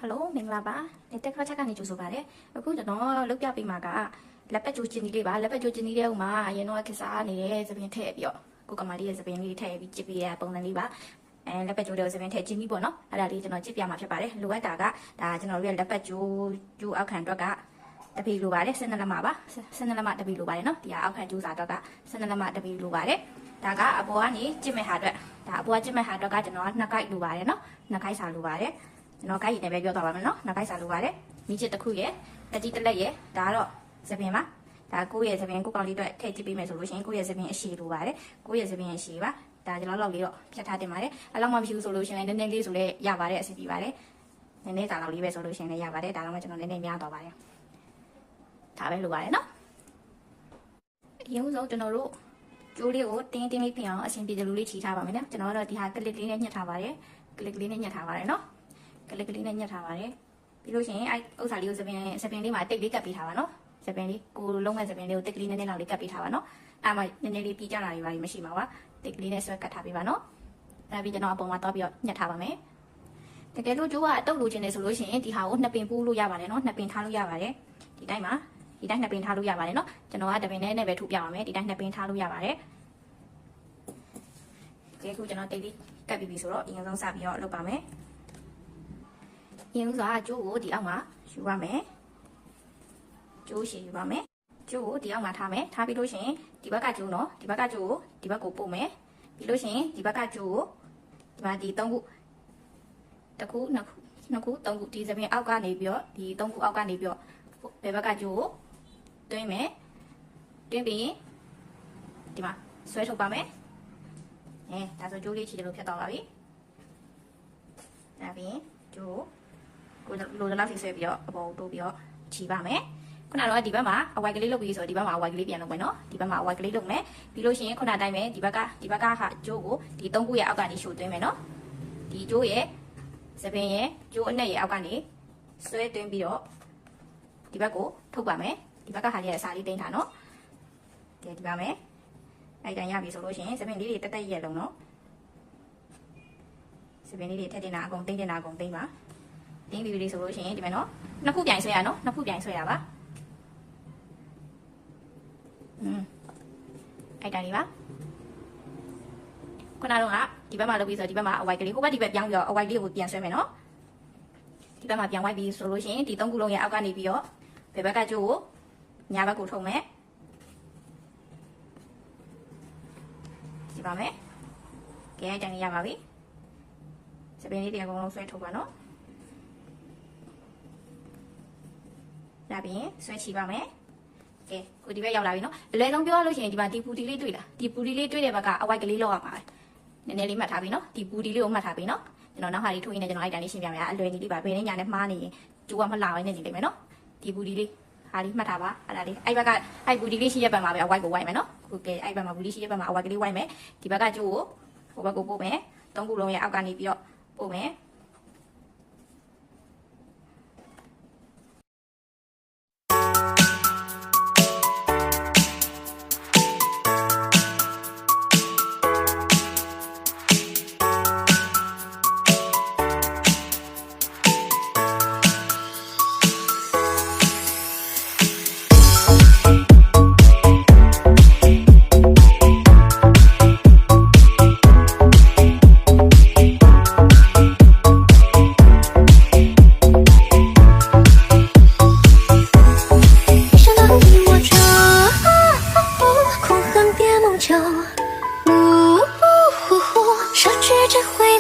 Hello မင်္ဂလာပါဒီတက်ခါချက်ကနေကြိုဆိုပါရစေအခုကျွန်တော်လုပ်ပြပေးမှာကလက်ပတ်ကြိုးကျင်းလေးပါလက်ပတ်ကြိုးကျင်းလေးတဲ့ဥမှာအရင်တော့ခက်စားနေတဲ့သပင်ထည့်ပြီးတော့ကိုကမာလေးရဲ့သပင်လေးထည့်ပြီးကြည့်ပေးရပုံစံလေးပါလက်ပတ်ကြိုးတဲ့သပင်ထည့်ကျင်းပြီးပေါ့နော်အဲ့ဒါလေးကျွန်တော်ကြည့်ပြမှာဖြစ်ပါတယ်လိုအပ်တာကဒါကျွန်တော်တို့ရဲ့လက်ပတ်ကြိုးအောက်ခံအတွက်ကတပီလိုပါတယ်12လက်မပါ12လက်မတပီလိုပါတယ်နော်ဒီအောက်ခံကြိုးစာအတွက်က12လက်မတပီလိုပါတယ်ဒါကအပေါ်ကနေကျစ်မဲ့ဟာအတွက်ဒါအပေါ်ကကျစ်မဲ့ဟာအတွက်ကကျွန်တော်က2ကိုက်လိုပါတယ်နော်2ကိုက်စာလိုပါတယ်ကျွန်တော်ကိုက်ရင်လည်းပြောသွားပါမယ်နော်နောက်ကိုက်စာလိုပါတယ်မိချစ်တစ်ခုရဲ့တတိတလက်ရဲ့ဒါကတော့သပင်ပါဒါကိုယ့်ရဲ့သပင်ကိုကောင်လေးအတွက်ထည့်ကြည့်ပေးမယ်ဆိုလို့ရှိရင်ကိုယ့်ရဲ့သပင်အရှည်လိုပါတယ်ကိုယ့်ရဲ့သပင်အရှည်ပါဒါကျွန်တော်လောက်လေးတော့ဖြတ်ထားတင်ပါတယ်အလောက်မှမရှိဘူးဆိုလို့ရှိရင်လည်းနည်းနည်းလေးဆိုလည်းရပါတယ်အဆင်ပြေပါတယ်နည်းနည်းစာလောက်လေးပဲဆိုလို့ရှိရင်လည်းရပါတယ်ဒါတော့မှကျွန်တော်နည်းနည်းများတော့ပါတယ်ဒါပဲလိုပါတယ်နော်အရင်ဆုံးကျွန်တော်တို့ကျိုးလေးကိုတင်းတင်းလေးပြင်အောင်အဆင်ပြေတယ်လို့လေးချီထားပါမယ်နော်ကျွန်တော်တို့ဒီဟာကလစ်လေးနဲ့ညှက်ထားပါတယ်ကလစ်လေးနဲ့ညှက်ထားပါတယ်နော်ကလစ်နဲ့ညှက်ထားပါတယ်ပြီးလို့ရှိရင်ဥစ္စာလေးကိုစပင်လေးမှာတိတ်လေးကပ်ပေးထားပါနော်စပင်လေးကိုလုံးမဲ့စပင်လေးကိုတိတ်ကလေးနည်းနည်းလောက်လေးကပ်ပေးထားပါနော်အဲ့မှာနည်းနည်းလေးပြီးကြလာပြီမရှိမှာပါတိတ်ကလေးနဲ့ဆွဲကပ်ထားပေးပါနော်အဲ့ပြီးကျွန်တော်အပေါ်မှာတောက်ပြီးတော့ညှက်ထားပါမယ်တကယ်လို့ကျိုးကအတုပ်လိုချင်တယ်ဆိုလို့ရှိရင်ဒီဟာကို2ပင်ပူးလို့ရပါတယ်နော်2ပင်ထားလို့ရပါတယ်ဒီတိုင်းမှာဒီတိုင်း2ပင်ထားလို့ရပါတယ်နော်ကျွန်တော်က2ပင်နဲ့ပဲထုတ်ပြပါမယ်ဒီတိုင်း2ပင်ထားလို့ရပါတယ်ဒီခုကျွန်တော်တိတ်လေးကပ်ပြီးပြီဆိုတော့အရင်ဆုံးစပြီးတော့လုပ်ပါမယ်ရင်းဥစွာကျိုးကိုဒီအောက်မှာယူရမယ်ကျိုးရှည်ယူပါမယ်ကျိုးကိုဒီအောက်မှာထားမယ်ထားပြီးလို့ရှိရင်ဒီဘက်ကကျိုးနော်ဒီဘက်ကကျိုးကိုဒီဘက်ကိုပို့မယ်ပြီးလို့ရှိရင်ဒီဘက်ကကျိုးကိုဒီမှာဒီ3ခုတစ်ခုနှစ်ခု3ခုဒီစပင်အောက်ကနေပြီးတော့ဒီ3ခုအောက်ကနေပြီးတော့ဘယ်ဘက်ကကျိုးကိုတွင်းမယ်တွင်းပြီးဒီမှာဆွဲထုတ်ပါမယ်ဒါဆိုကျိုးလေးချီတယ်လို့ဖြတ်သွားပါပြီဒါပြီးကျိုးကိုလိုလောက်စီဆွဲပြီးတော့အပေါ်တိုးပြီးတော့ခြီးပါမယ်ခုနကတော့ဒီဘက်မှာအဝိုက်ကလေးလုပ်ပြီးဆိုတော့ဒီဘက်မှာအဝိုက်ကလေးပြန်လုပ်မယ်နော်ဒီဘက်မှာအဝိုက်ကလေးလုပ်မယ်ပြီးလို့ရှိရင်ခုနတိုင်းပဲဒီဘက်ကဟာကျိုးကိုဒီ3ခုရဲ့အောက်ကနေရှို့သွင်းမယ်နော်ဒီကျိုးရဲ့စပင်ရဲ့ကျိုးအနက်ရဲ့အောက်ကနေဆွဲသွင်းပြီးတော့ဒီဘက်ကိုထုတ်ပါမယ်ဒီဘက်ကဟာလေးရဲ့အစာလေးတင်ထားနော်ဒီပါမယ်အဲ့တိုင်းရပြီဆိုလို့ရှိရင်စပင်လေးတွေတက်တက်ရက်လုံးနော်စပင်လေးတွေထက်တင်တာအကုန်တင်တာအကုန်တင်ပါတင်းပြီးပြီဆိုလို့ရှိရင်ဒီမှာနော်နှစ်ခုပြိုင်ဆွဲရနော်နှစ်ခုပြိုင်ဆွဲရပါအဲ့တိုင်းလေးပါခုနကတော့ဒီဘက်မှာလုပ်ပြီးဆိုဒီဘက်မှာအဝိုက်ကလေးဟိုဘက်ဒီဘက်ပြောင်းပြီးတော့အဝိုက်လေးကိုပြန်ဆွဲမယ်နော်ဒီဘက်မှာပြန်ဝိုက်ပြီးဆိုလို့ရှိရင်ဒီ3ခုလုံးရဲ့အောက်ကနေပြီးတော့ဘယ်ဘက်ကကျိုးကိုညာဘက်ကိုထုတ်မယ်ဒီပါမယ်ကဲအဲ့တိုင်းလေးရပါပြီစပင်းလေးတွေအကုန်လုံးဆွဲထုတ်ပါနော်ဒါပြီးဆွဲချီပါမယ်ကဲကိုဒီဘက်ရောက်လာပြီနော်အလွယ်ဆုံးပြောရလို့ရှိရင်ဒီမှာဒီပူတီလေးတွေ့လားဒီပူတီလေးတွေ့တဲ့ဘက်ကအဝိုက်ကလေးလောက်ရမှာနည်းနည်းလေးမှတ်ထားပြီနော်ဒီပူတီလေးကိုမှတ်ထားပြီနော်ကျွန်တော်နောက်ဟာလေးထိုးရင်းနဲ့ကျွန်တော်အဲ့တိုင်းလေးရှင်းပြမယ်အလွယ်ကြီးလေးပါဘယ်နဲ့ညာနဲ့မှားနေရင်ကျိုးကမလှဝိုင်းနေနေလိမ့်မယ်နော်ဒီပူတီလေးဟာလေးမှတ်ထားပါအဲ့ဒါလေးအဲ့ဘက်ကအဲ့ပူတီလေးရှိရဘက်မှာပဲအဝိုက်ကိုဝိုင်းမယ်နော်ကိုကဲအဲ့ဘက်မှာပူတီရှိရဘက်မှာအဝိုက်ကလေးဝိုင်းမယ်ဒီဘက်ကကျိုးကိုဟိုဘက်ကိုပို့မယ်3ခုလုံးရဲ့အောက်ကနေပြီးတော့ပို့မယ်失去这回